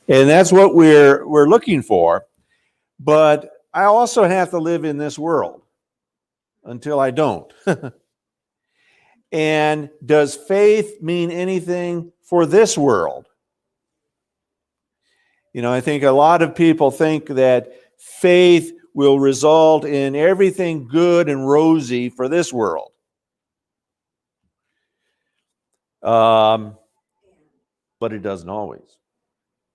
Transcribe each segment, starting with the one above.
And that's what we're looking for. But I also have to live in this world until I don't. And does faith mean anything for this world? I think a lot of people think that faith will result in everything good and rosy for this world. But it doesn't always.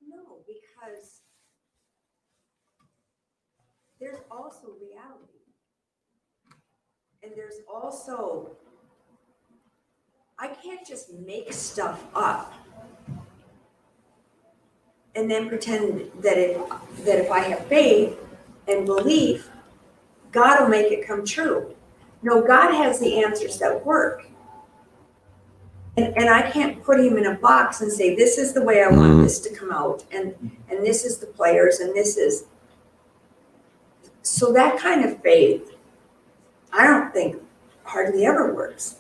No, because there's also reality. And there's also, I can't just make stuff up and then pretend that if I have faith and belief, God will make it come true. No, God has the answers that work. And I can't put him in a box and say, this is the way I want this to come out, and this is the players, and this is. So that kind of faith, I don't think hardly ever works.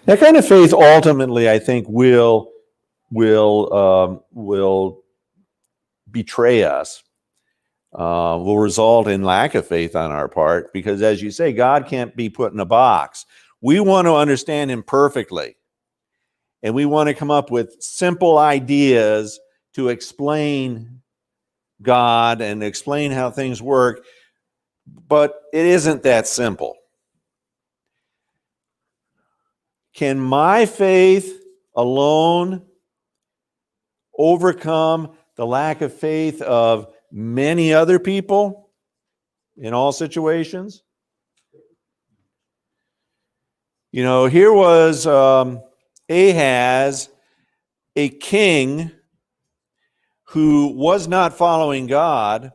That kind of faith ultimately, I think, will betray us, will result in lack of faith on our part, because as you say, God can't be put in a box. We want to understand him perfectly, and we want to come up with simple ideas to explain God and explain how things work, but it isn't that simple. Can my faith alone overcome the lack of faith of many other people in all situations? Here was Ahaz, a king who was not following God,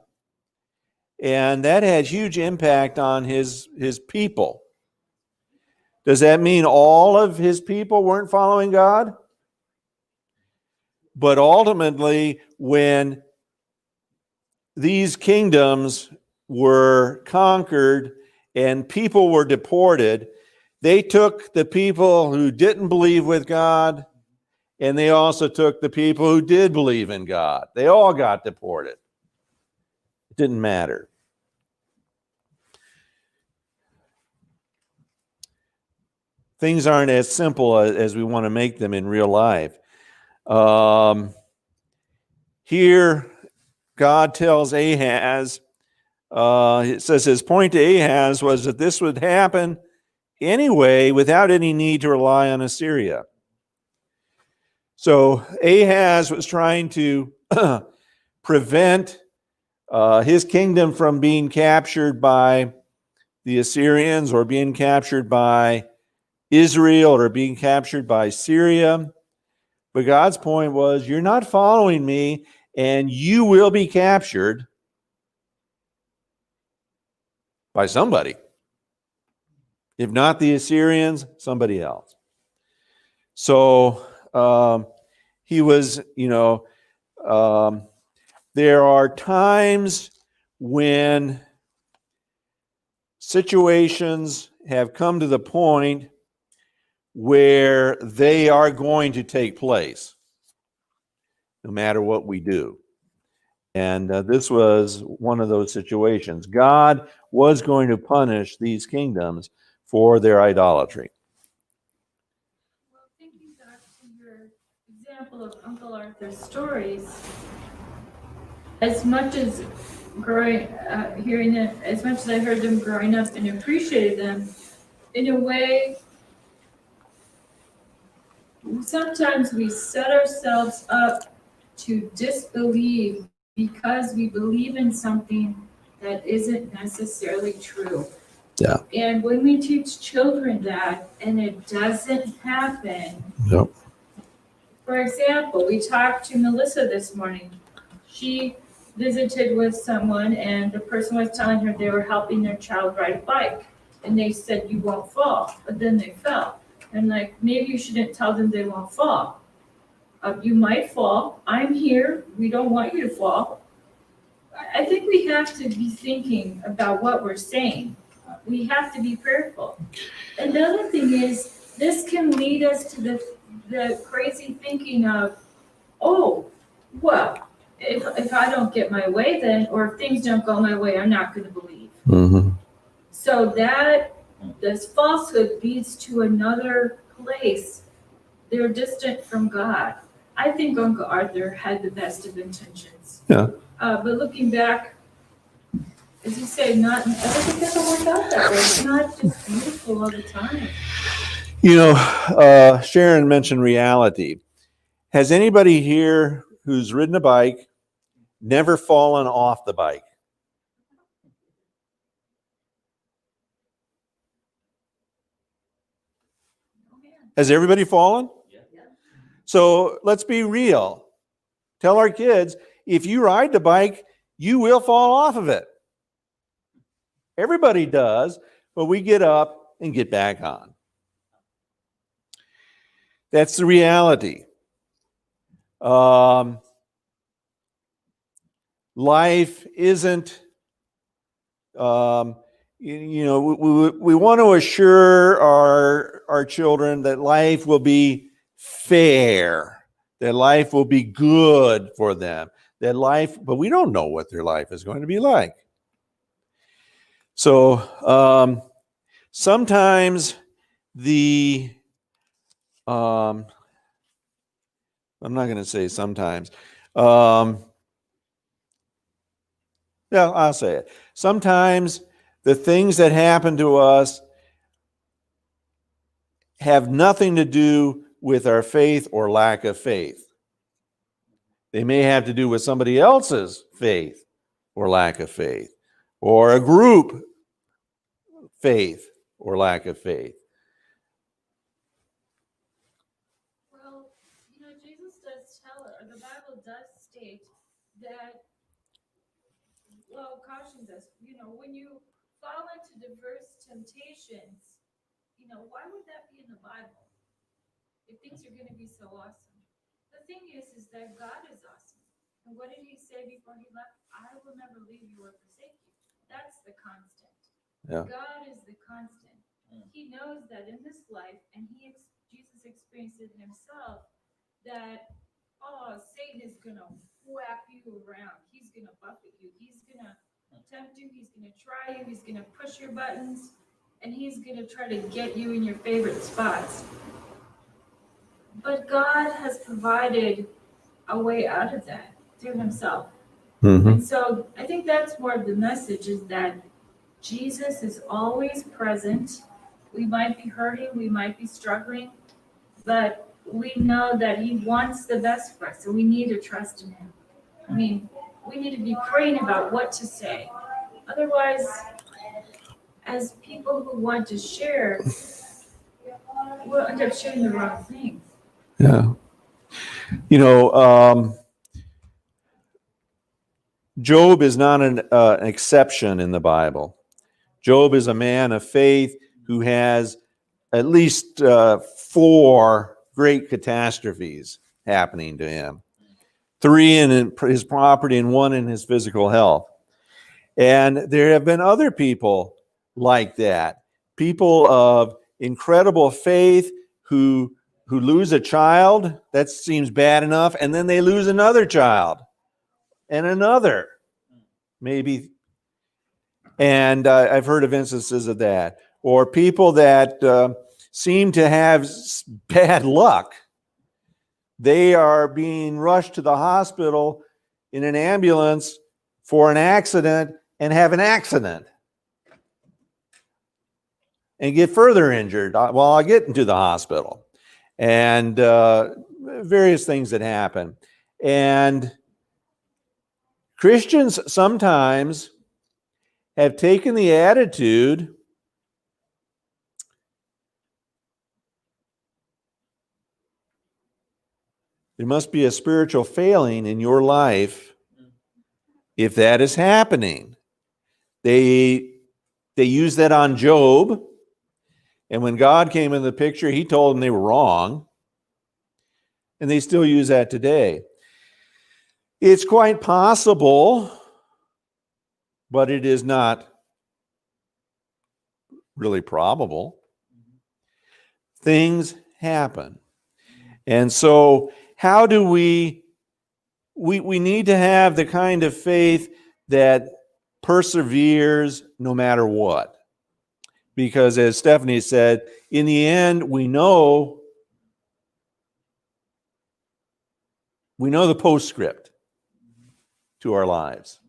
and that had huge impact on his people. Does that mean all of his people weren't following God? But ultimately, when these kingdoms were conquered and people were deported, they took the people who didn't believe with God, and they also took the people who did believe in God. They all got deported. It didn't matter. Things aren't as simple as we want to make them in real life. Here, God tells Ahaz, it says his point to Ahaz was that this would happen anyway without any need to rely on Assyria. So Ahaz was trying to prevent his kingdom from being captured by the Assyrians or being captured by Israel or being captured by Syria. But God's point was, you're not following me, and you will be captured by somebody. If not the Assyrians, somebody else. So he was, there are times when situations have come to the point where they are going to take place, no matter what we do. And this was one of those situations. God was going to punish these kingdoms for their idolatry. Well, thinking back to your example of Uncle Arthur's stories, as much as hearing it, as much as I heard them growing up and appreciated them, in a way, sometimes we set ourselves up to disbelieve because we believe in something that isn't necessarily true. Yeah. And when we teach children that and it doesn't happen, Yep. For example, we talked to Melissa this morning. She visited with someone and the person was telling her they were helping their child ride a bike. And they said, you won't fall, but then they fell. And maybe you shouldn't tell them they won't fall. You might fall. I'm here. We don't want you to fall. I think we have to be thinking about what we're saying. We have to be prayerful. Another thing is, this can lead us to the crazy thinking of, oh, Well, if I don't get my way then, or if things don't go my way, I'm not gonna believe. Mm-hmm. So that, this falsehood leads to another place. They're distant from God. I think Uncle Arthur had the best of intentions. Yeah. But looking back, as you say, not everything doesn't work out that way. It's not just beautiful all the time. You know, Sharon mentioned reality. Has anybody here who's ridden a bike never fallen off the bike? Oh, man. Has everybody fallen? Yeah. So let's be real. Tell our kids, if you ride the bike, you will fall off of it. Everybody does, but we get up and get back on. That's the reality. Life isn't, we want to assure our children that life will be fair, that life will be good for them, but we don't know what their life is going to be like. So sometimes I'm not going to say sometimes. Yeah, I'll say it. Sometimes the things that happen to us have nothing to do with our faith or lack of faith. They may have to do with somebody else's faith or lack of faith, or a group faith or lack of faith. Well, Jesus does tell, or the Bible does state that, well, cautions us, when you fall into diverse temptations, why would that be in the Bible? If things are going to be so awesome. The thing is that God is awesome. And what did he say before he left? I will never leave you or forsake you. That's the constant. Yeah. God is the constant. He knows that in this life, and Jesus experienced it himself, that, Satan is going to whack you around. He's going to buffet you. He's going to tempt you. He's going to try you. He's going to push your buttons. And he's going to try to get you in your favorite spots. But God has provided a way out of that through himself. Mm-hmm. And so I think that's more of the message, is that Jesus is always present. We might be hurting, we might be struggling, but we know that he wants the best for us, and we need to trust in him. I mean, we need to be praying about what to say. Otherwise, as people who want to share, we'll end up sharing the wrong thing. Yeah. Job is not an exception in the Bible. Job is a man of faith who has at least 4 great catastrophes happening to him. 3 in his property and 1 in his physical health. And there have been other people like that. People of incredible faith who lose a child. That seems bad enough. And then they lose another child. And another, maybe. And I've heard of instances of that. Or people that seem to have bad luck. They are being rushed to the hospital in an ambulance for an accident and have an accident. And get further injured while I get into the hospital. And various things that happen. And Christians sometimes have taken the attitude there must be a spiritual failing in your life if that is happening. They use that on Job, and when God came in the picture, he told them they were wrong, and they still use that today. It's quite possible, but it is not really probable. Things happen. And so how do we we need to have the kind of faith that perseveres no matter what. Because as Stephanie said, in the end, we know the postscript to our lives.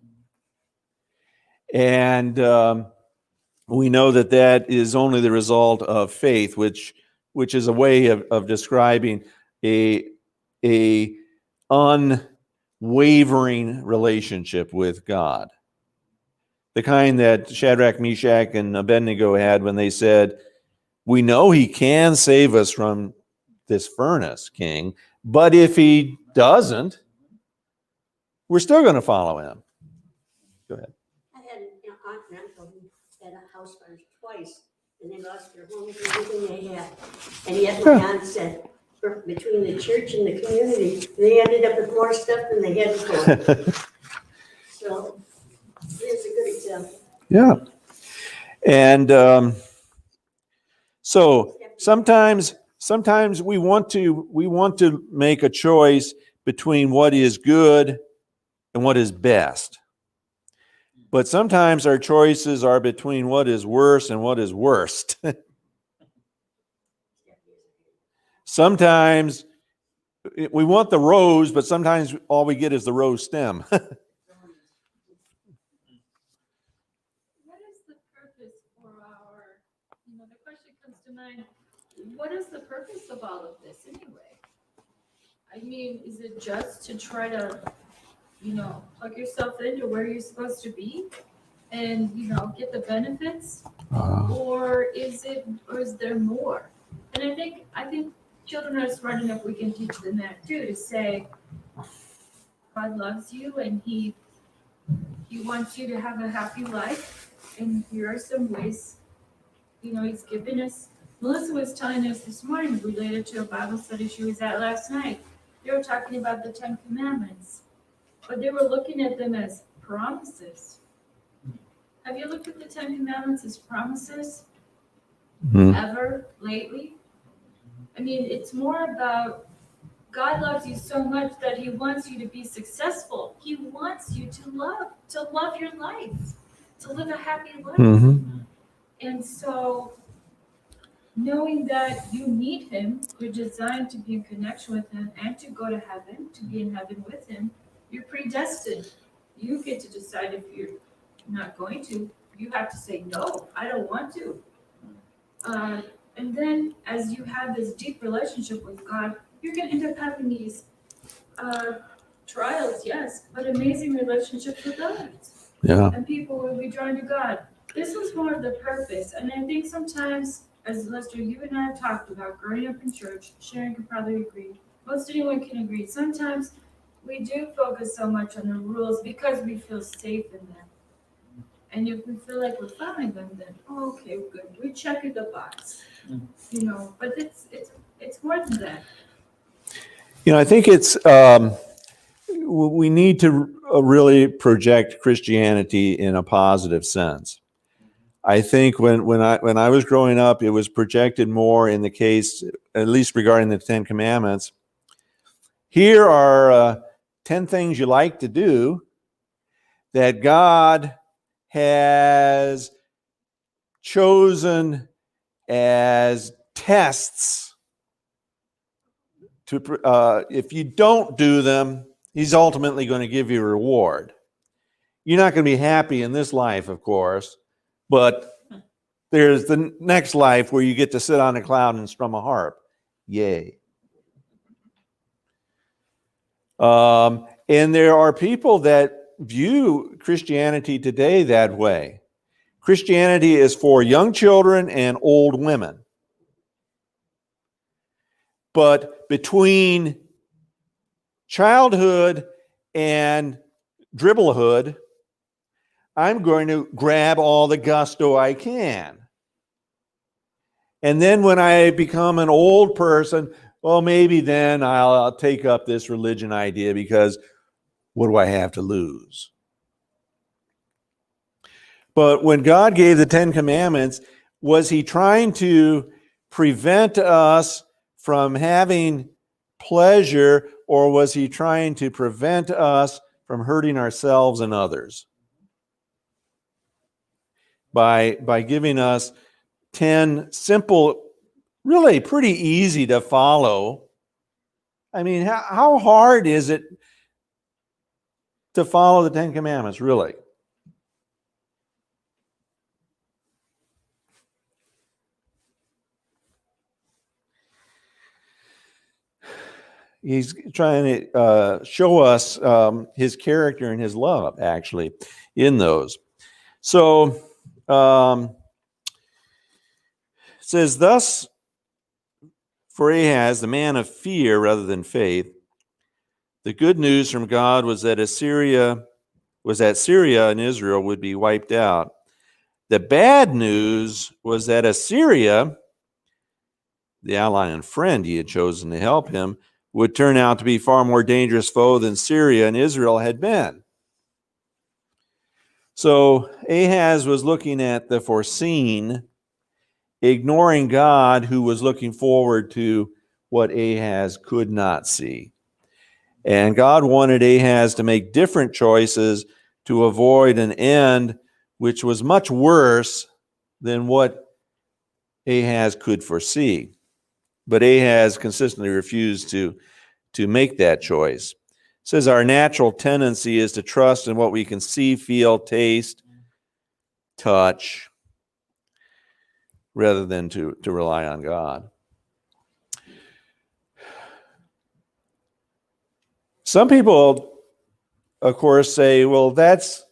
And we know that is only the result of faith, which is a way of describing a unwavering relationship with God. The kind that Shadrach, Meshach, and Abednego had when they said, we know he can save us from this furnace, King, but if he doesn't, we're still going to follow him. Go ahead. I had an aunt and uncle who had a house fire twice, and they lost their homes and everything they had. And yet my aunt said, between the church and the community, they ended up with more stuff than they had before. So here's a good example. Yeah. And so sometimes we want to make a choice between what is good and what is best. But sometimes our choices are between what is worse and what is worst. Sometimes we want the rose, but sometimes all we get is the rose stem. What is the purpose for our, the question comes to mind, what is the purpose of all of this anyway? I mean, is it just to try to, plug yourself into where you're supposed to be and, get the benefits? Or is there more? And I think children are smart enough, we can teach them that too, to say, God loves you and he wants you to have a happy life. And here are some ways, he's given us. Melissa was telling us this morning, related to a Bible study she was at last night. They were talking about the 10 Commandments, but they were looking at them as promises. Have you looked at the 10 Commandments as promises? Ever lately? I mean, it's more about God loves you so much that he wants you to be successful. He wants you to love your life, to live a happy life. Mm-hmm. And so knowing that you need him, you're designed to be in connection with him and to go to heaven, to be in heaven with him, you're predestined. You get to decide if you're not going to. You have to say, no, I don't want to. And then as you have this deep relationship with God, you're going to end up having these trials, yes, but amazing relationships with others. Yeah. And people will be drawn to God. This was more of the purpose. And I think sometimes, as Lester, you and I have talked about growing up in church, Sharon could probably agree, most anyone can agree, sometimes we do focus so much on the rules because we feel safe in them. And if we feel like we're following them, then, okay, good, we check the box. But it's more than that. I think it's we need to really project Christianity in a positive sense. I think when I was growing up, it was projected more in the case, at least regarding the 10 Commandments. Here are 10 things you like to do that God has chosen as tests to if you don't do them, he's ultimately going to give you a reward. You're not going to be happy in this life, of course, but there's the next life where you get to sit on a cloud and strum a harp. Yay. And there are people that view Christianity today that way. Christianity is for young children and old women. But between childhood and dribblehood, I'm going to grab all the gusto I can. And then when I become an old person, well, maybe then I'll take up this religion idea because what do I have to lose? But when God gave the 10 Commandments, was he trying to prevent us from having pleasure or was he trying to prevent us from hurting ourselves and others? By giving us 10 simple, really pretty easy to follow. I mean, how hard is it to follow the 10 Commandments, really? He's trying to show us his character and his love, actually, in those. So, it says, thus, for Ahaz, the man of fear rather than faith, the good news from God was that Syria and Israel would be wiped out. The bad news was that Assyria, the ally and friend he had chosen to help him, would turn out to be far more dangerous foe than Syria and Israel had been. So Ahaz was looking at the foreseen, ignoring God, who was looking forward to what Ahaz could not see. And God wanted Ahaz to make different choices to avoid an end which was much worse than what Ahaz could foresee. But Ahaz consistently refused to make that choice. It says our natural tendency is to trust in what we can see, feel, taste, touch, rather than to rely on God. Some people, of course, say, well, that's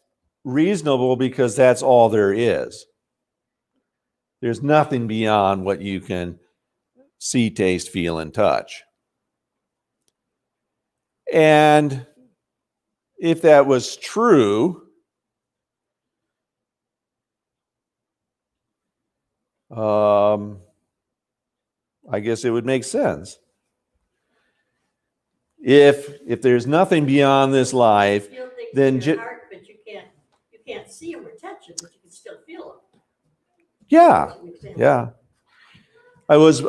reasonable because that's all there is. There's nothing beyond what you can see, taste, feel, and touch. And if that was true, I guess it would make sense. If there's nothing beyond this life, Feel things then in your heart, but you can't see them or touch them, but you can still feel them. yeah, That's an example. yeah. I was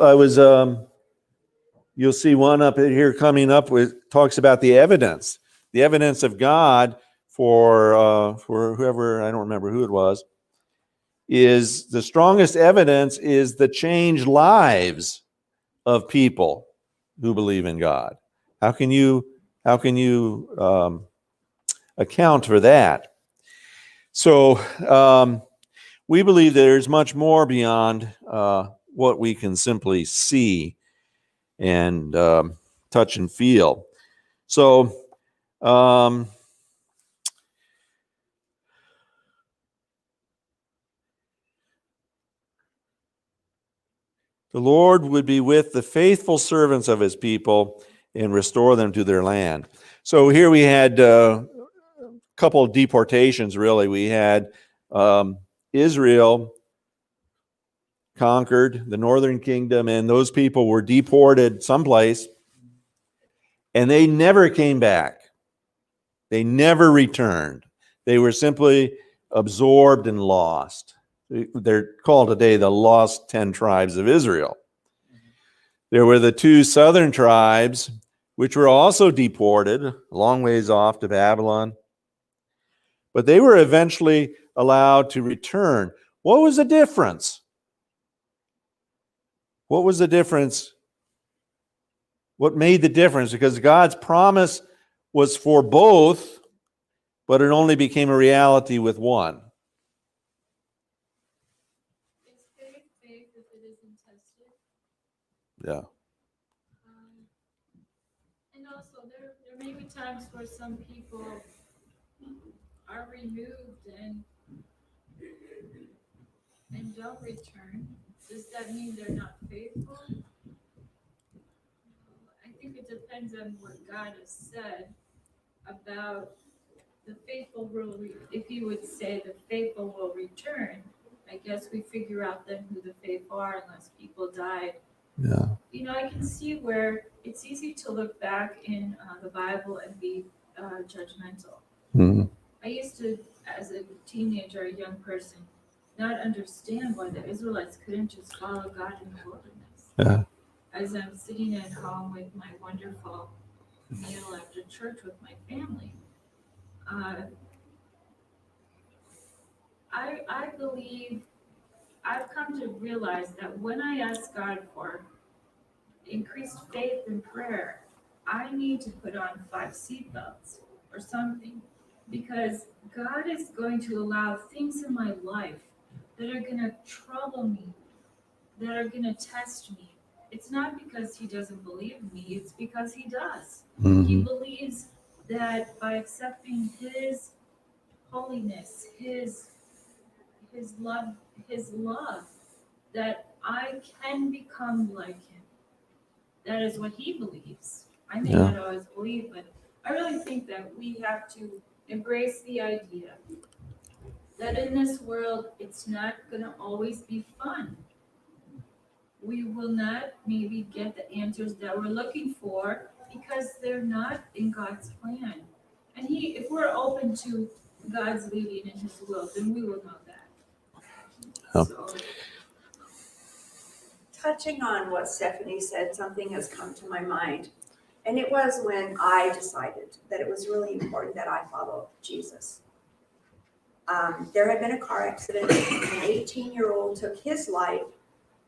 you'll see one up here coming up with talks about the evidence of God for whoever, I don't remember who it was, is the strongest evidence is the changed lives of people who believe in God. How can you account for that? So we believe there's much more beyond what we can simply see and touch and feel. So the Lord would be with the faithful servants of his people and restore them to their land. So here we had a couple of deportations, really. We had Israel conquered the northern kingdom, and those people were deported someplace, and they never came back. They never returned. They were simply absorbed and lost. They're called today the lost 10 tribes of Israel. There were the 2 southern tribes, which were also deported a long ways off to Babylon. But they were eventually allowed to return. What was the difference? What was the difference? What made the difference? Because God's promise was for both, but it only became a reality with one. Is faith if it isn't tested? Yeah. And also, there may be times where some people are removed and don't return. Does that mean they're not faithful? I think it depends on what God has said about the faithful will. If He would say the faithful will return, I guess we figure out then who the faithful are, unless people died. Yeah. You know, I can see where it's easy to look back in the Bible and be judgmental. Mm-hmm. I used to, as a teenager, a young person, not understand why the Israelites couldn't just follow God in the wilderness. Yeah. As I'm sitting at home with my wonderful meal after church with my family. I believe I've come to realize that when I ask God for increased faith in prayer, I need to put on 5 seatbelts or something, because God is going to allow things in my life that are going to trouble me, that are going to test me. It's not because he doesn't believe in me, it's because he does. He believes that by accepting his holiness, his love, that I can become like him. That is what he believes. I may not always believe, but I really think that we have to embrace the idea that in this world, it's not going to always be fun. We will not maybe get the answers that we're looking for because they're not in God's plan. And if we're open to God's leading in his will, then we will know that. Oh. So, Touching on what Stephanie said, something has come to my mind. And it was when I decided that it was really important that I follow Jesus. There had been a car accident. An 18-year-old took his life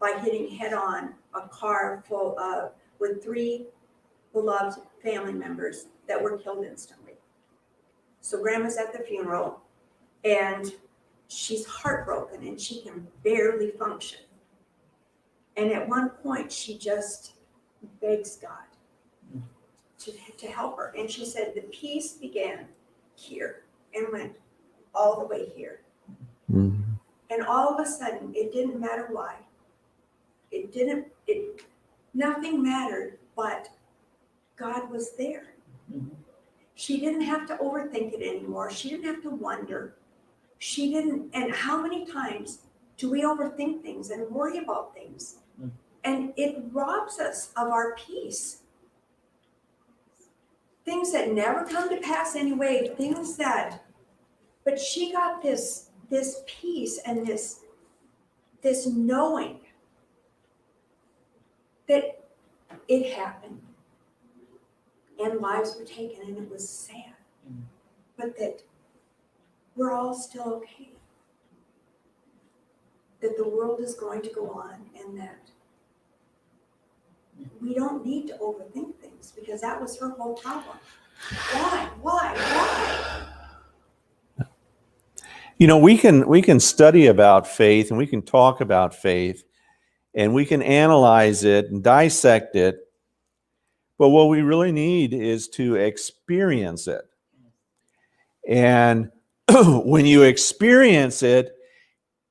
by hitting head-on a car full of, with 3 beloved family members that were killed instantly. So Grandma's at the funeral, and she's heartbroken, and she can barely function. And at one point, she just begs God to help her. And she said the peace began here and went all the way here. And all of a sudden, it didn't matter why. Nothing mattered, but God was there. She didn't have to overthink it anymore. She didn't have to wonder. And how many times do we overthink things and worry about things? And it robs us of our peace. Things that never come to pass anyway, but she got this peace and this knowing that it happened and lives were taken and it was sad, but that we're all still okay. That the world is going to go on and that we don't need to overthink things, because that was her whole problem. Why? You know, we can study about faith and we can talk about faith and we can analyze it and dissect it, but what we really need is to experience it. And when you experience it,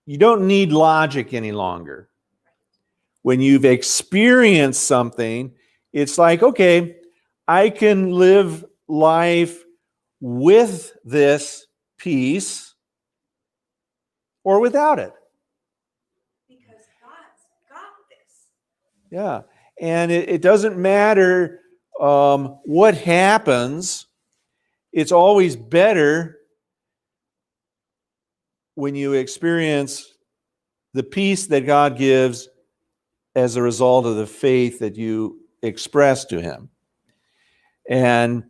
you don't need logic any longer. When you've experienced something, it's like, okay, I can live life with this peace or without it. Because God's got this. Yeah. And it doesn't matter what happens. It's always better when you experience the peace that God gives as a result of the faith that you express to him. And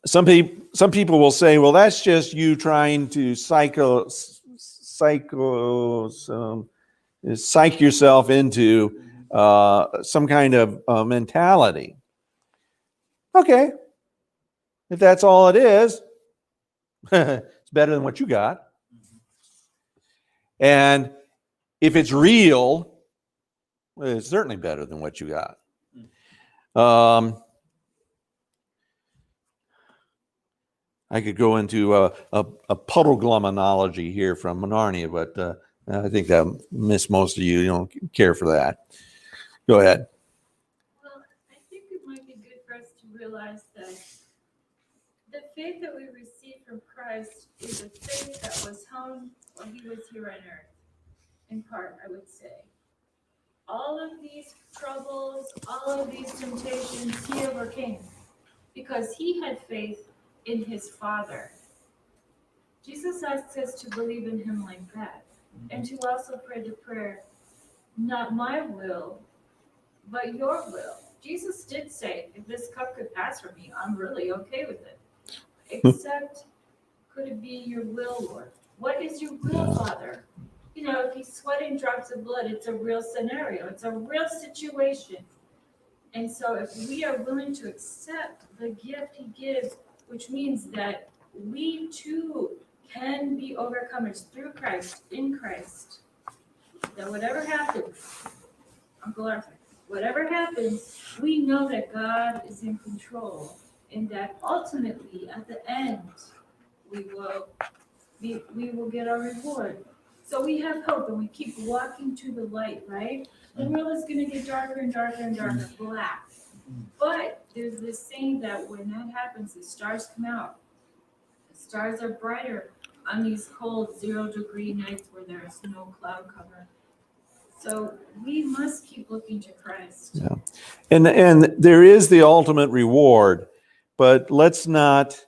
some people will say, well, that's just you trying to psych yourself into some kind of mentality. Okay. If that's all it is, it's better than what you got. And if it's real, well, it's certainly better than what you got. I could go into a puddle glum analogy here from Narnia, but I think I miss most of you. You don't care for that. Go ahead. well, I think it might be good for us to realize that the faith that we receive from Christ is a faith that was honed while he was here on earth, in part, I would say. All of these troubles, all of these temptations, he overcame because he had faith in his Father. Jesus asks us to believe in him like that, and to also pray the prayer, not my will, but your will. Jesus did say, if this cup could pass from me, I'm really okay with it. Except, could it be your will, Lord? What is your will, Yeah. Father? You know, if he's sweating drops of blood, it's a real scenario. It's a real situation. And so if we are willing to accept the gift he gives, which means that we too can be overcomers through Christ, in Christ, that whatever happens, Uncle Arthur, whatever happens, we know that God is in control and that ultimately at the end, we will get our reward. So we have hope and we keep walking to the light, right? The world is going to get darker and darker and darker, black. But there's this saying that when that happens, the stars come out. The stars are brighter on these cold 0-degree nights where there's no cloud cover. So we must keep looking to Christ. Yeah. And there is the ultimate reward, but let's not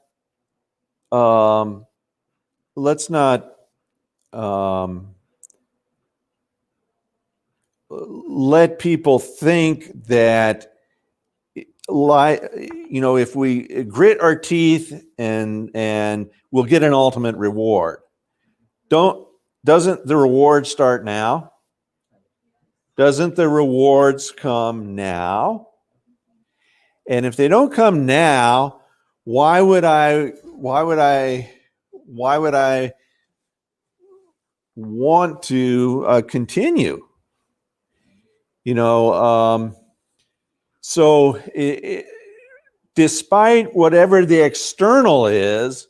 let people think that, if we grit our teeth and we'll get an ultimate reward. Doesn't the reward start now? Doesn't the rewards come now? And if they don't come now, why would I want to continue? So despite whatever the external is,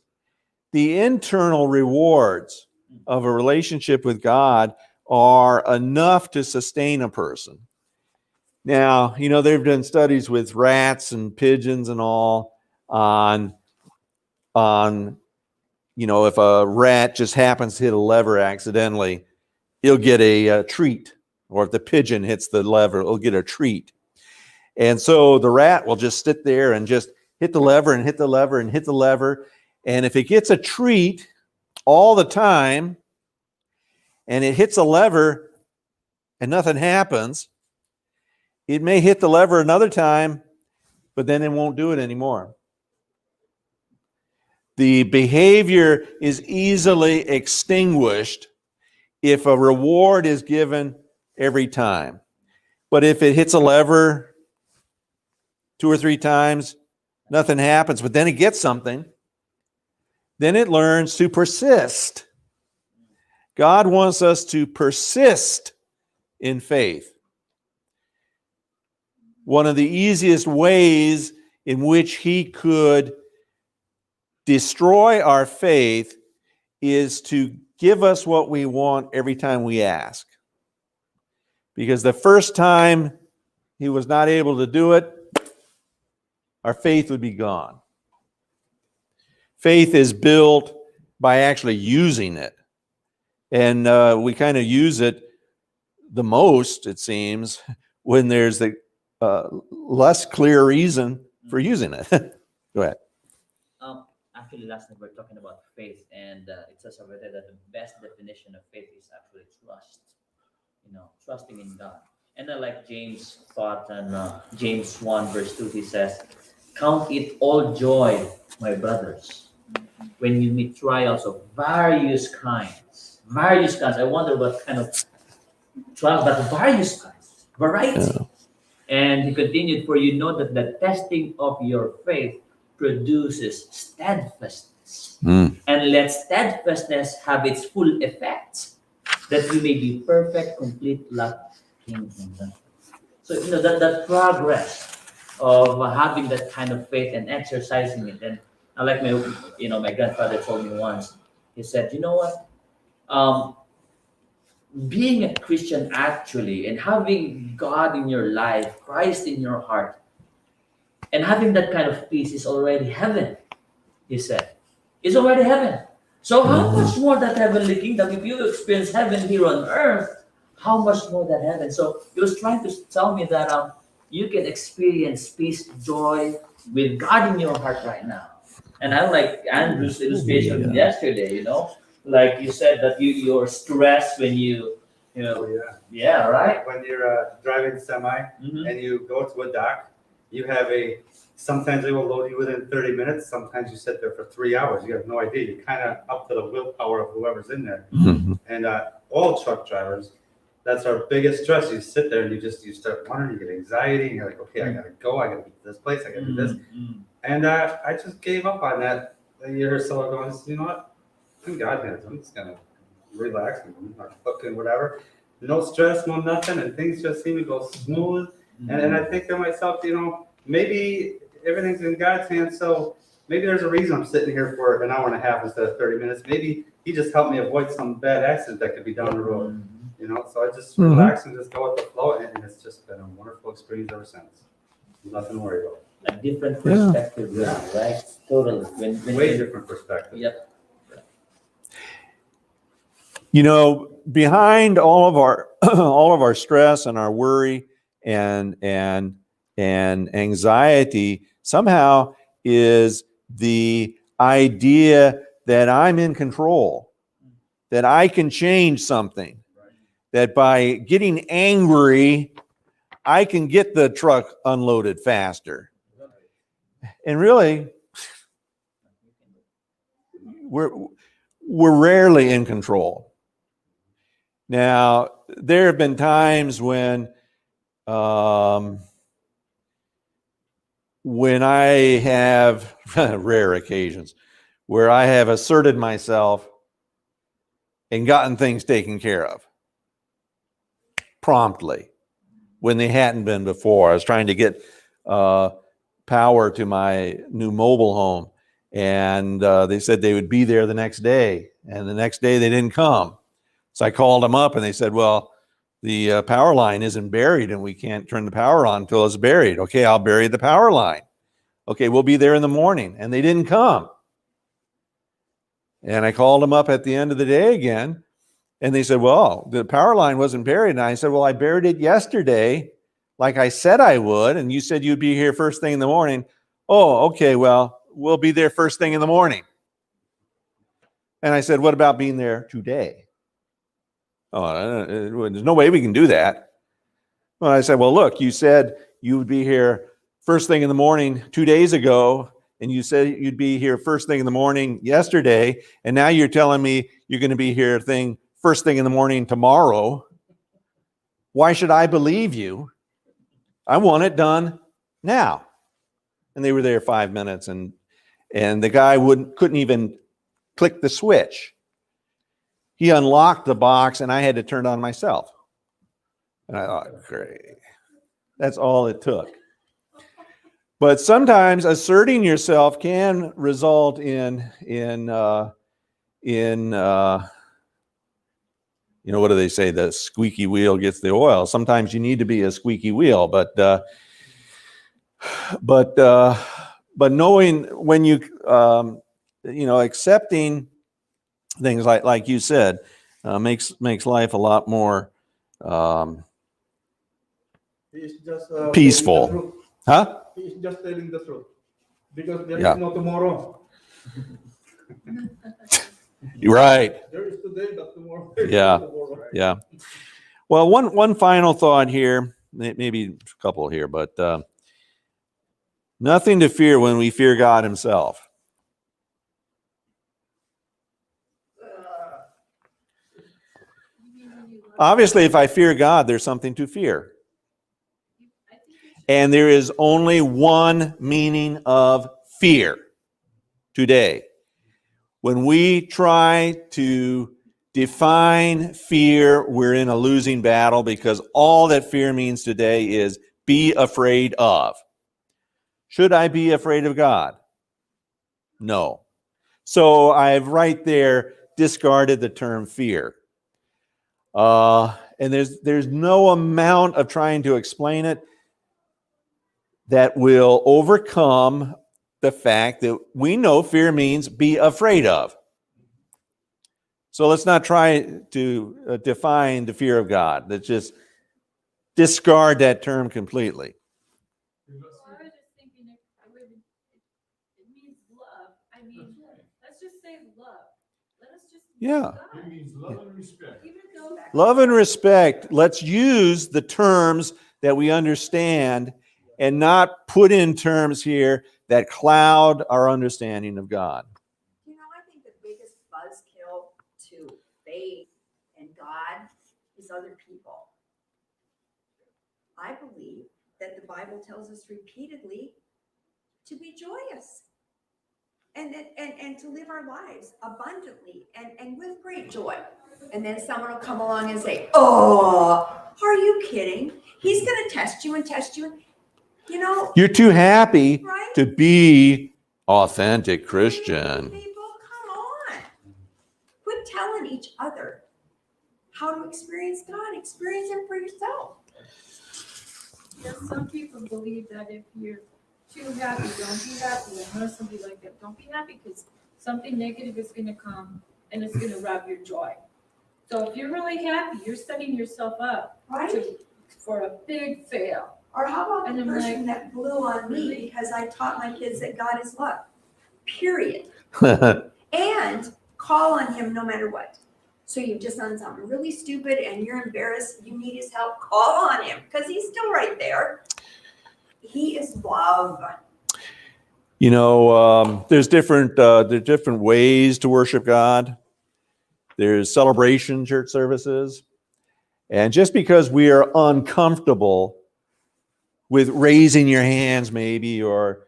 the internal rewards of a relationship with God are enough to sustain a person. Now, they've done studies with rats and pigeons and all on if a rat just happens to hit a lever accidentally, he'll get a treat. Or if the pigeon hits the lever, it'll get a treat. And so the rat will just sit there and just hit the lever and hit the lever and hit the lever. And if it gets a treat all the time and it hits a lever and nothing happens, it may hit the lever another time, but then it won't do it anymore. The behavior is easily extinguished if a reward is given every time. But if it hits a lever 2 or 3 times, nothing happens, but then it gets something, then it learns to persist. God wants us to persist in faith. One of the easiest ways in which he could destroy our faith is to give us what we want every time we ask. Because the first time he was not able to do it, our faith would be gone. Faith is built by actually using it. And we kind of use it the most, it seems, when there's the less clear reason for using it. Go ahead. Actually, last night we were talking about faith, and it says over there that the best definition of faith is actually trust. Trusting in God. And I like James' thought, and James 1 verse 2, he says, "Count it all joy, my brothers, when you meet trials of various kinds." Various kinds. I wonder what kind of trials, but various kinds, variety. Yeah. And he continued, "For you know that the testing of your faith produces steadfastness. And let steadfastness have its full effect, that you may be perfect, complete, lacking in nothing." So, that progress of having that kind of faith and exercising it. And I like my grandfather told me once, he said, "You know what? Being a Christian actually, and having God in your life, Christ in your heart, and having that kind of peace is already heaven," he said. It's already heaven. So how much more that heavenly kingdom? If you experience heaven here on earth, how much more that heaven? So he was trying to tell me that you can experience peace, joy with God in your heart right now. And I like Andrew's illustration yesterday, like you said that you're stressed when Oh, yeah. yeah, right? When you're driving semi Mhm. and you go to a dock You have sometimes they will load you within 30 minutes. Sometimes you sit there for 3 hours. You have no idea. You're kind of up to the willpower of whoever's in there. And all truck drivers, that's our biggest stress. You sit there and you start wondering, you get anxiety, and you're like, okay, I gotta go, I gotta get to this place, I gotta do this. And I just gave up on that a year or so ago. I said, you know what? I'm God hands. I'm just gonna relax and cook and whatever. No stress, no nothing, and things just seem to go smooth. And I think to myself, maybe everything's in God's hands, so maybe there's a reason I'm sitting here for an hour and a half instead of 30 minutes. Maybe He just helped me avoid some bad accident that could be down the road. So I just relax and just go with the flow, and it's just been a wonderful experience ever since. Nothing to worry about. A different perspective, really, right? Totally. When Way different perspective. Yep. Behind all of our all of our stress and our worry and anxiety somehow is the idea that I'm in control, that I can change something, that by getting angry, I can get the truck unloaded faster. And really, we're rarely in control. Now, there have been times when I have rare occasions where I have asserted myself and gotten things taken care of promptly when they hadn't been before. I was trying to get power to my new mobile home, and they said they would be there the next day, and the next day they didn't come. So I called them up and they said, well, the power line isn't buried and we can't turn the power on until it's buried. Okay, I'll bury the power line. Okay, we'll be there in the morning. And they didn't come. And I called them up at the end of the day again. And they said, well, the power line wasn't buried. And I said, well, I buried it yesterday like I said I would. And you said you'd be here first thing in the morning. Oh, okay, well, we'll be there first thing in the morning. And I said, what about being there today? Oh, there's no way we can do that. Well, I said, well, look, you said you would be here first thing in the morning 2 days ago, and you said you'd be here first thing in the morning yesterday, and now you're telling me you're going to be here first thing in the morning tomorrow. Why should I believe you? I want it done now. And they were there 5 minutes, and the guy couldn't even click the switch. He unlocked the box and I had to turn it on myself. And I thought, great. That's all it took. But sometimes asserting yourself can result in what do they say? The squeaky wheel gets the oil. Sometimes you need to be a squeaky wheel, but knowing when accepting things like you said makes life a lot more He's just peaceful. telling the truth. Huh? He's just telling the truth because there Yeah. is no tomorrow. You're right. There is today, but tomorrow. Yeah. Tomorrow. Yeah. Well, one final thought here, maybe a couple here, but nothing to fear when we fear God Himself. Obviously, if I fear God, there's something to fear. And there is only one meaning of fear today. When we try to define fear, we're in a losing battle because all that fear means today is be afraid of. Should I be afraid of God? No. So I've right there discarded the term fear. And there's no amount of trying to explain it that will overcome the fact that we know fear means be afraid of. So let's not try to define the fear of God. Let's just discard that term completely. I was just thinking it means love. I mean, let's just say love. Let us just Yeah. It means love and respect. Even though Love and respect, let's use the terms that we understand and not put in terms here that cloud our understanding of God. You know, I think the biggest buzzkill to faith and God is other people. I believe that the Bible tells us repeatedly to be joyous and to live our lives abundantly and with great joy. And then someone will come along and say, "Oh, are you kidding? He's going to test you and test you." You know, You're too happy right? to be authentic Christian. People, come on. Quit telling each other how to experience God. Experience Him for yourself. Yes, some people believe that if you're too happy, don't be happy. I know somebody like that. Don't be happy because something negative is going to come and it's going to rob your joy. So if you're really happy, you're setting yourself up Right? for a big fail. Or how about And the I'm person like, that blew on me really? because I taught my kids that God is love. Period. And call on Him no matter what. So you've just done something really stupid and you're embarrassed, you need His help, call on Him because He's still right there. He is love. You know, there's different ways to worship God. There's celebration church services. And just because we are uncomfortable with raising your hands maybe or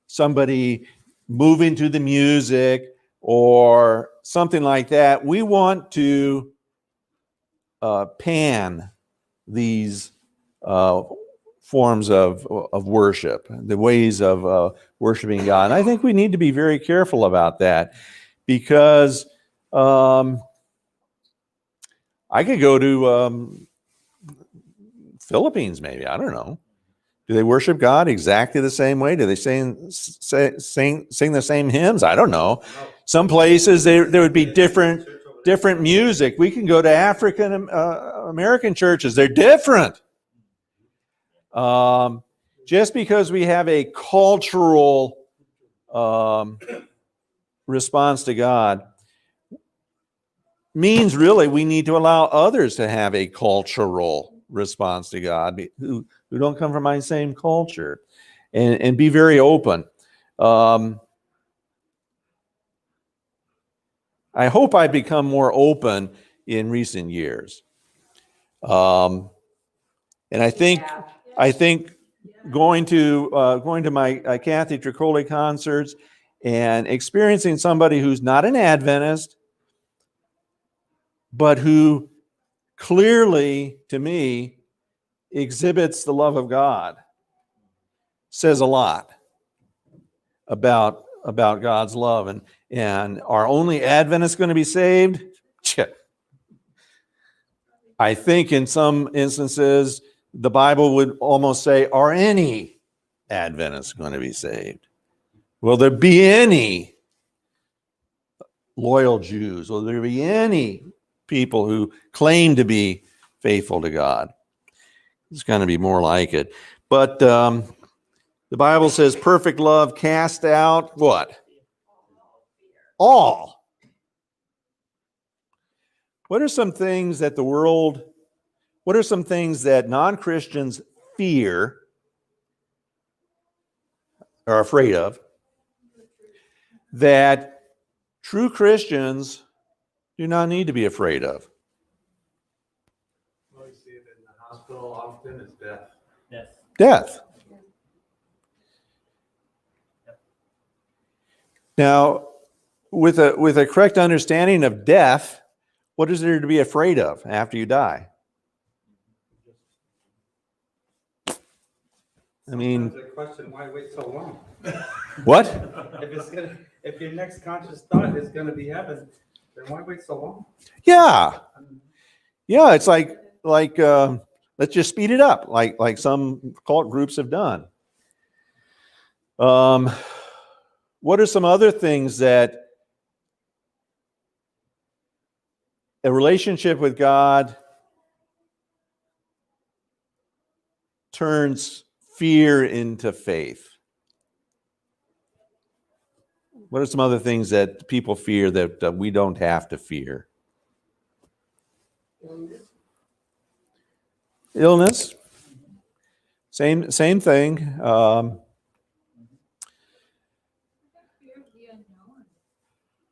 somebody moving to the music or something like that, we want to pan these forms of worship, the ways of worshiping God. And I think we need to be very careful about that because I could go to Philippines maybe, I don't know. Do they worship God exactly the same way? Do they sing the same hymns? I don't know. Some places there would be different music. We can go to African American churches. They're different. Just because we have a cultural response to God means really we need to allow others to have a cultural response to God who don't come from my same culture and be very open. I hope I've become more open in recent years. And I think going to my Kathy Tricoli concerts and experiencing somebody who's not an Adventist, but who clearly, to me, exhibits the love of God, says a lot about God's love. And are only Adventists going to be saved? I think in some instances, the Bible would almost say, are any Adventists going to be saved? Will there be any loyal Jews? Will there be any people who claim to be faithful to God? It's going to be more like it. But the Bible says perfect love cast out what? All. What are some things that non-Christians fear, are afraid of, that true Christians do not need to be afraid of? Well, you see it in the hospital often is death. Yes. Death. Now, with a correct understanding of death, what is there to be afraid of after you die? I mean, Sometimes I question why wait so long. what? If your next conscious thought is gonna be heaven, then why wait so long? Yeah. Yeah, it's like let's just speed it up, like some cult groups have done. What are some other things that a relationship with God turns fear into faith? What are some other things that people fear that we don't have to fear? Illness. Same thing. Fear of the unknown.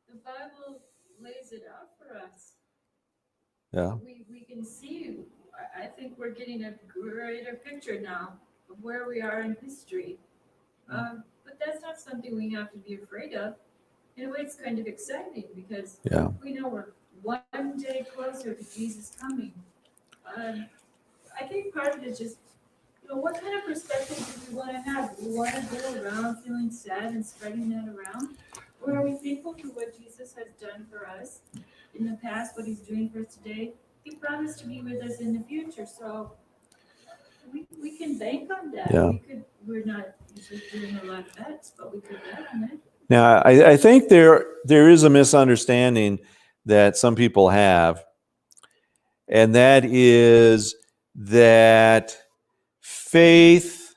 The Bible lays it out for us. Yeah. We can see, I think we're getting a greater picture now of where we are in history. But that's not something we have to be afraid of. In a way, it's kind of exciting because Yeah. we know we're one day closer to Jesus coming. I think part of it is just, what kind of perspective do we want to have? Do we want to go around feeling sad and spreading that around? Or are we thankful for what Jesus has done for us in the past, what he's doing for us today? He promised to be with us in the future, so we can bank on that. Yeah. We're not usually doing a lot of bets, but we could bet on it. Now, I think there is a misunderstanding that some people have, and that is that faith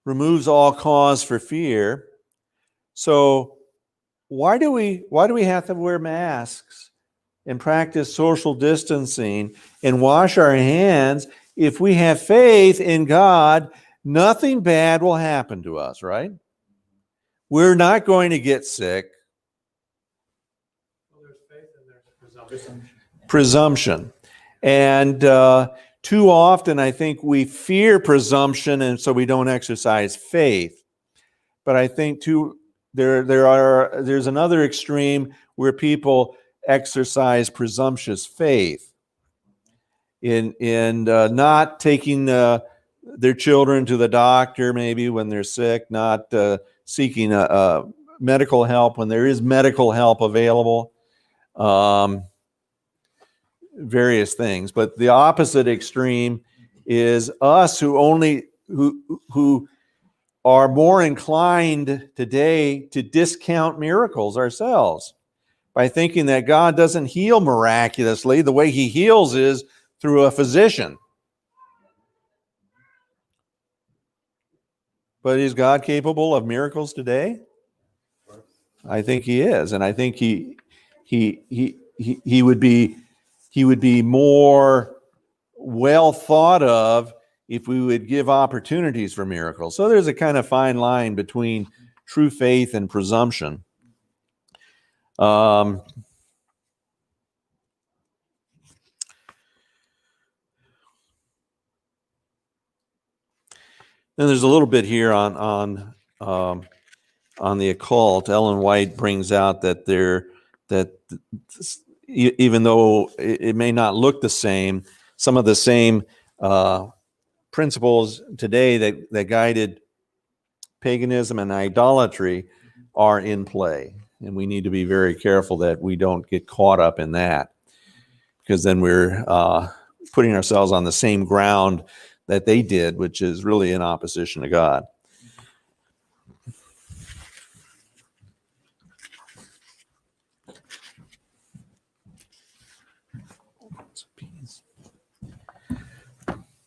removes all cause for fear. So why do we have to wear masks and practice social distancing and wash our hands if we have faith in God? Nothing bad will happen to us, right? We're not going to get sick. Well, there's faith and there's presumption. Presumption. And too often, I think we fear presumption, and so we don't exercise faith. But I think there's another extreme where people exercise presumptuous faith in not taking their children to the doctor maybe when they're sick, not seeking medical help when there is medical help available. Various things, but the opposite extreme is us who are more inclined today to discount miracles ourselves by thinking that God doesn't heal miraculously. The way he heals is through a physician. But is God capable of miracles today? I think he is, and I think he would be more well thought of if we would give opportunities for miracles. So there's a kind of fine line between true faith and presumption. Then there's a little bit here on the occult. Ellen White brings out that even though it may not look the same, some of the same principles today that guided paganism and idolatry are in play. And we need to be very careful that we don't get caught up in that, because then we're putting ourselves on the same ground that they did, which is really in opposition to God.